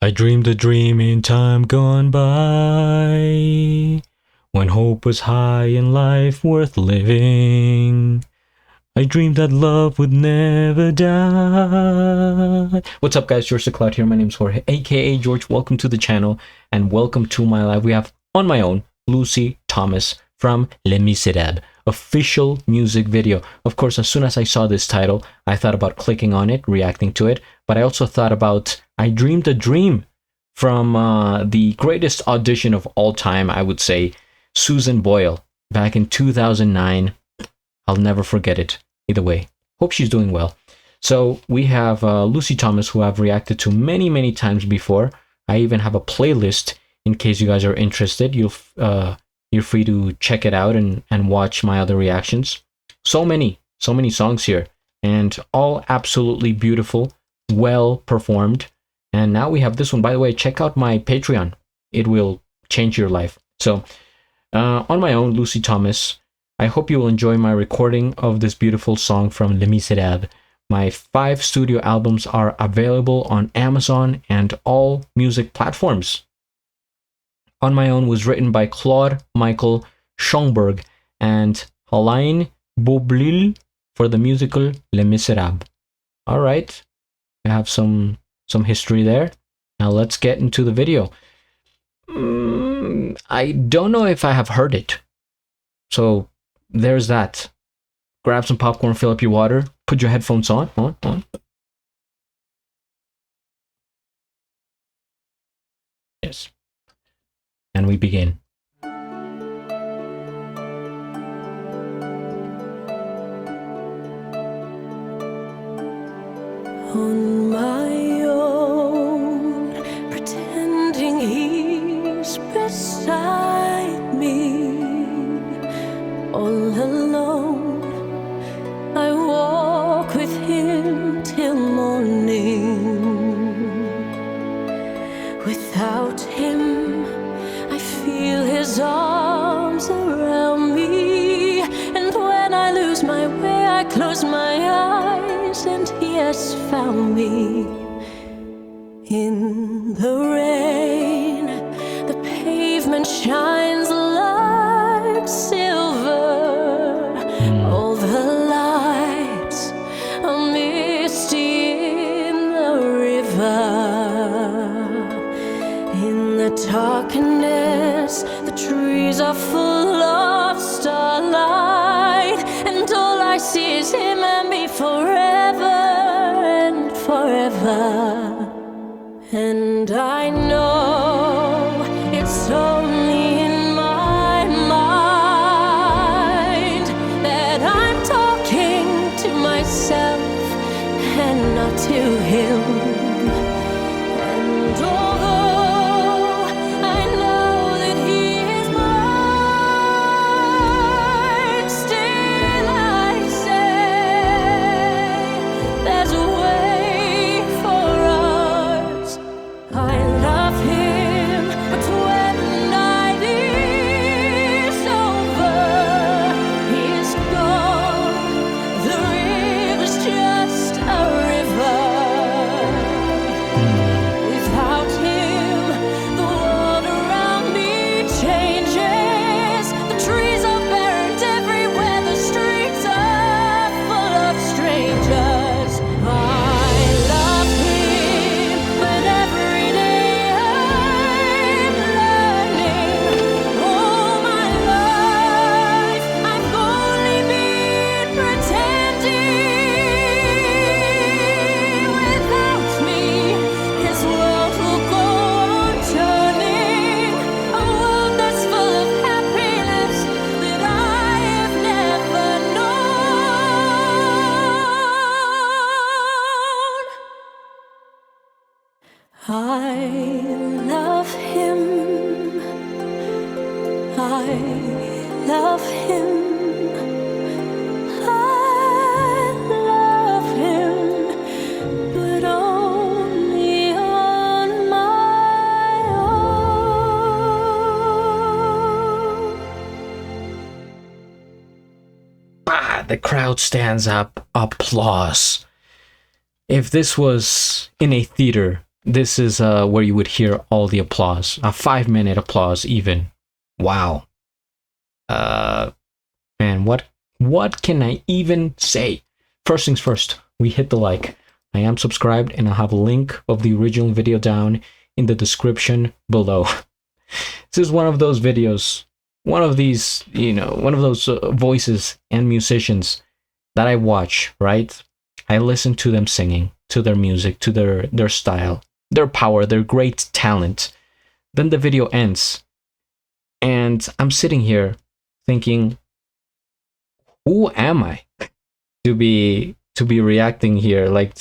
I dreamed a dream in time gone by, when hope was high and life worth living. I dreamed that love would never die. What's up, guys? GeorgeTheCloud here. My name's Jorge, aka George. Welcome to the channel and welcome to my live. We have on my own Lucy Thomas from Les Misérables, official music video. Of course, as soon as I saw this title, I thought about clicking on it, reacting to it, but I also thought about I Dreamed a Dream from the greatest audition of all time, I would say, Susan Boyle, back in 2009. I'll never forget it. Either way, hope she's doing well. So we have Lucy Thomas, who I've reacted to many times before. I even have a playlist in case you guys are interested. You're free to check it out and watch my other reactions. So many songs here, and all absolutely beautiful, well performed. And now we have this one. By the way, check out my Patreon. It will change your life. So on my own, Lucy Thomas, I hope you will enjoy my recording of this beautiful song from Les Misérables. My 5 studio albums are available on Amazon and all music platforms. On My Own was written by Claude Michael Schomburg and Alain Boublil for the musical Les Misérables. All right, I have some history there. Now let's get into the video. I don't know if I have heard it, so there's that. Grab some popcorn, fill up your water, put your headphones on. Yes. And we begin. On my own, pretending he's beside me, all alone, I walk with him till morning. Without him, I feel his arms around me, and when I lose my way, I close my eyes, and he has found me. In the rain, the pavement shines like silver. All the lights are misty in the river. In the darkness, the trees are full of starlight, and all I see is him and me forever and forever. And I know it's only in my mind that I'm talking to myself and not to him. And although I know that he is mine, still I say there's a way for us. I love him, but when the night is over, he's gone. The river's just a river. Without him, the world around me changes. The trees are buried everywhere, the streets are full of strangers. I love him, but every day I'm learning. All my life I've only been pretending. Without me, his world will go on turning. A world that's full of happiness that I have never known. I love him. I love him. I love him, but only on my own. The crowd stands up. Applause. If this was in a theater, This is where you would hear all the applause, a 5-minute applause even. Wow. Man, what can I even say? First things first, we hit the like. I am subscribed, and I'll have a link of the original video down in the description below. This is one of those videos, one of these, one of those voices and musicians that I watch, right? I listen to them singing, to their music, to their style, their power, their great talent. Then the video ends, and I'm sitting here thinking, who am I to be reacting here? Like,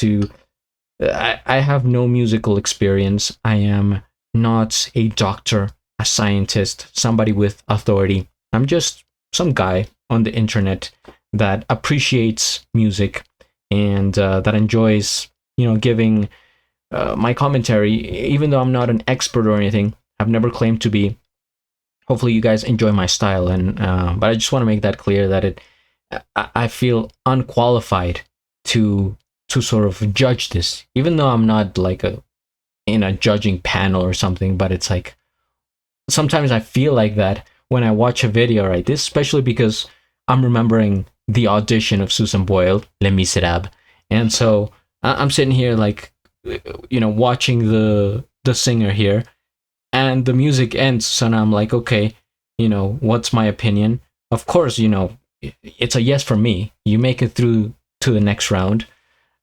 I have no musical experience. I am not a doctor, a scientist, somebody with authority. I'm just some guy on the internet that appreciates music and that enjoys, giving my commentary, even though I'm not an expert or anything. I've never claimed to be. Hopefully you guys enjoy my style, and but I just want to make that clear that I feel unqualified to sort of judge this, even though I'm not like in a judging panel or something. But it's like sometimes I feel like that when I watch a video, right? This especially because I'm remembering the audition of Susan Boyle, Les Misérables, and so I'm sitting here like, watching the singer here, and the music ends. So now I'm like, okay, what's my opinion? Of course, it's a yes for me. You make it through to the next round.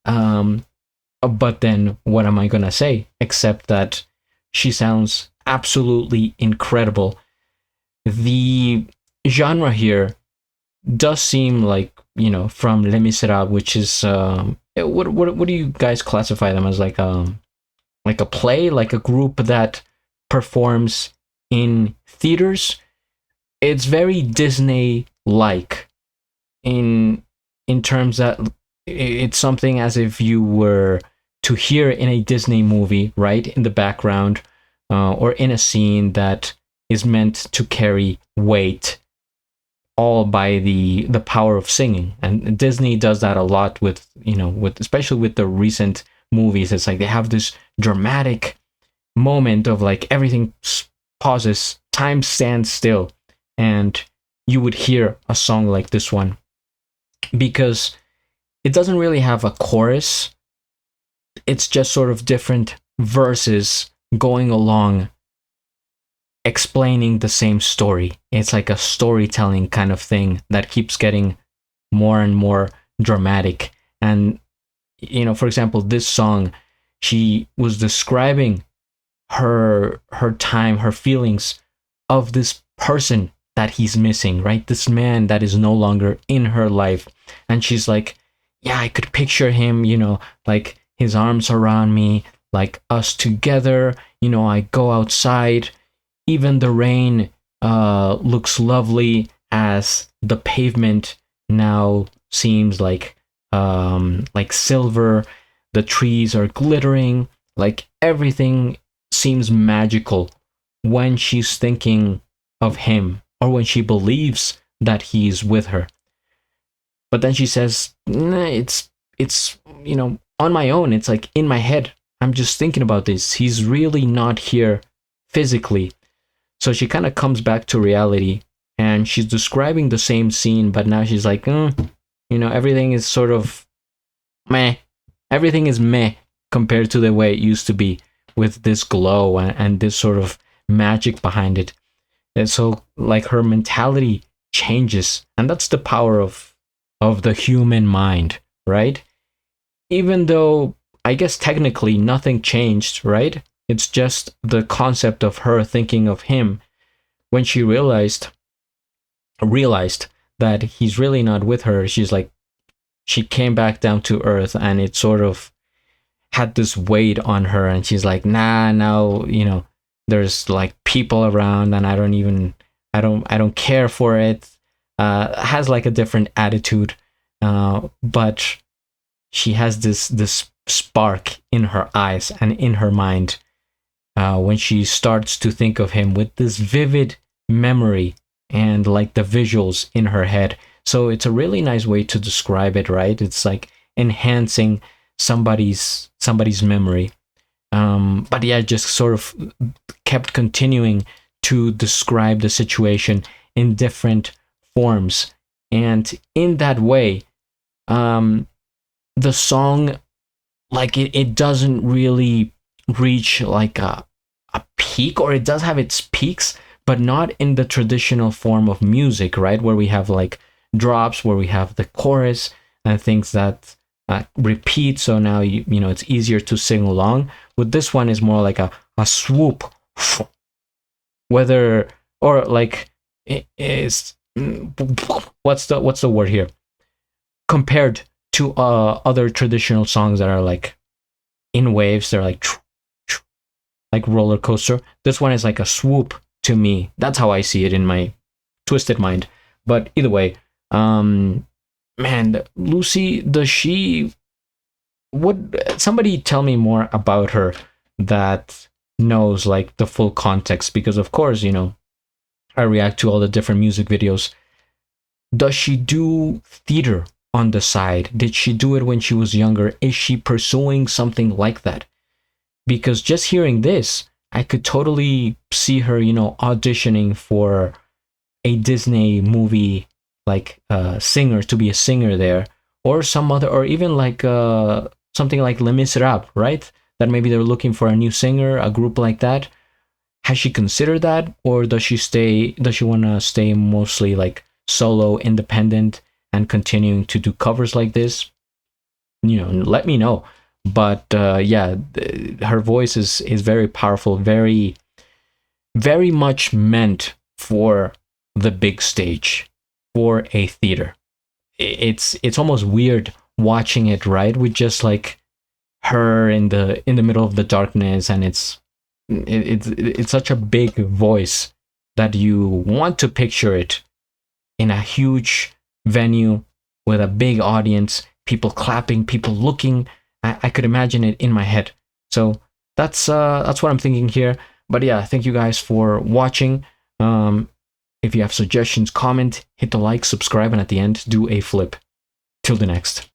But then what am I gonna say except that she sounds absolutely incredible? The genre here does seem like, from Les Miserables, which is what do you guys classify them as? Like a play, like a group that performs in theaters. It's very Disney like in terms that it's something as if you were to hear in a Disney movie, right, in the background, or in a scene that is meant to carry weight, all by the power of singing. And Disney does that a lot with, especially with the recent movies. It's like they have this dramatic moment of like everything pauses, time stands still, and you would hear a song like this one, because it doesn't really have a chorus. It's just sort of different verses going along, explaining the same story. It's like a storytelling kind of thing that keeps getting more and more dramatic. And, for example, this song, she was describing her time, her feelings of this person that he's missing, right? This man that is no longer in her life. And she's like, yeah, I could picture him, like his arms around me, like us together. I go outside, even the rain looks lovely as the pavement now seems like silver. The trees are glittering, like everything seems magical when she's thinking of him, or when she believes that he's with her. But then she says, nah, it's on my own. It's like in my head. I'm just thinking about this. He's really not here physically. So she kind of comes back to reality, and she's describing the same scene, but now she's like, everything is sort of meh. Everything is meh compared to the way it used to be, with this glow and this sort of magic behind it. And so like her mentality changes, and that's the power of the human mind, right? Even though I guess technically nothing changed, right? It's just the concept of her thinking of him when she realized that he's really not with her. She's like, she came back down to earth, and it sort of had this weight on her, and she's like, nah, now, there's like people around, and I don't care for it. Has like a different attitude, but she has this spark in her eyes and in her mind when she starts to think of him with this vivid memory and like the visuals in her head. So it's a really nice way to describe it, right? It's like enhancing somebody's memory. But yeah, just sort of kept continuing to describe the situation in different forms. And in that way, the song, like it doesn't really reach like a peak, or it does have its peaks, but not in the traditional form of music, right? Where we have like drops, where we have the chorus and things that repeat. So now, you know, it's easier to sing along. With this one is more like a swoop, whether, or like it is, what's the word here? Compared to other traditional songs that are like in waves, they're like roller coaster. This one is like a swoop to me. That's how I see it in my twisted mind. But either way, man, Lucy, does she? Would somebody tell me more about her that knows like the full context? Because of course, you know, I react to all the different music videos. Does she do theater on the side? Did she do it when she was younger? Is she pursuing something like that? Because just hearing this, I could totally see her, you know, auditioning for a Disney movie, like singer, to be a singer there, or some other, or even like something like Les Misérables, right? That maybe they're looking for a new singer, a group like that. Has she considered that, or does she stay? Does she want to stay mostly like solo, independent, and continuing to do covers like this? You know, let me know. But yeah, her voice is very powerful, very very much meant for the big stage, for a theater. It's almost weird watching it, right? With just like her in the middle of the darkness, and it's such a big voice that you want to picture it in a huge venue with a big audience, people clapping, people looking. I could imagine it in my head. So that's what I'm thinking here. But yeah, thank you guys for watching. If you have suggestions, comment, hit the like, subscribe, and at the end, do a flip. Till the next.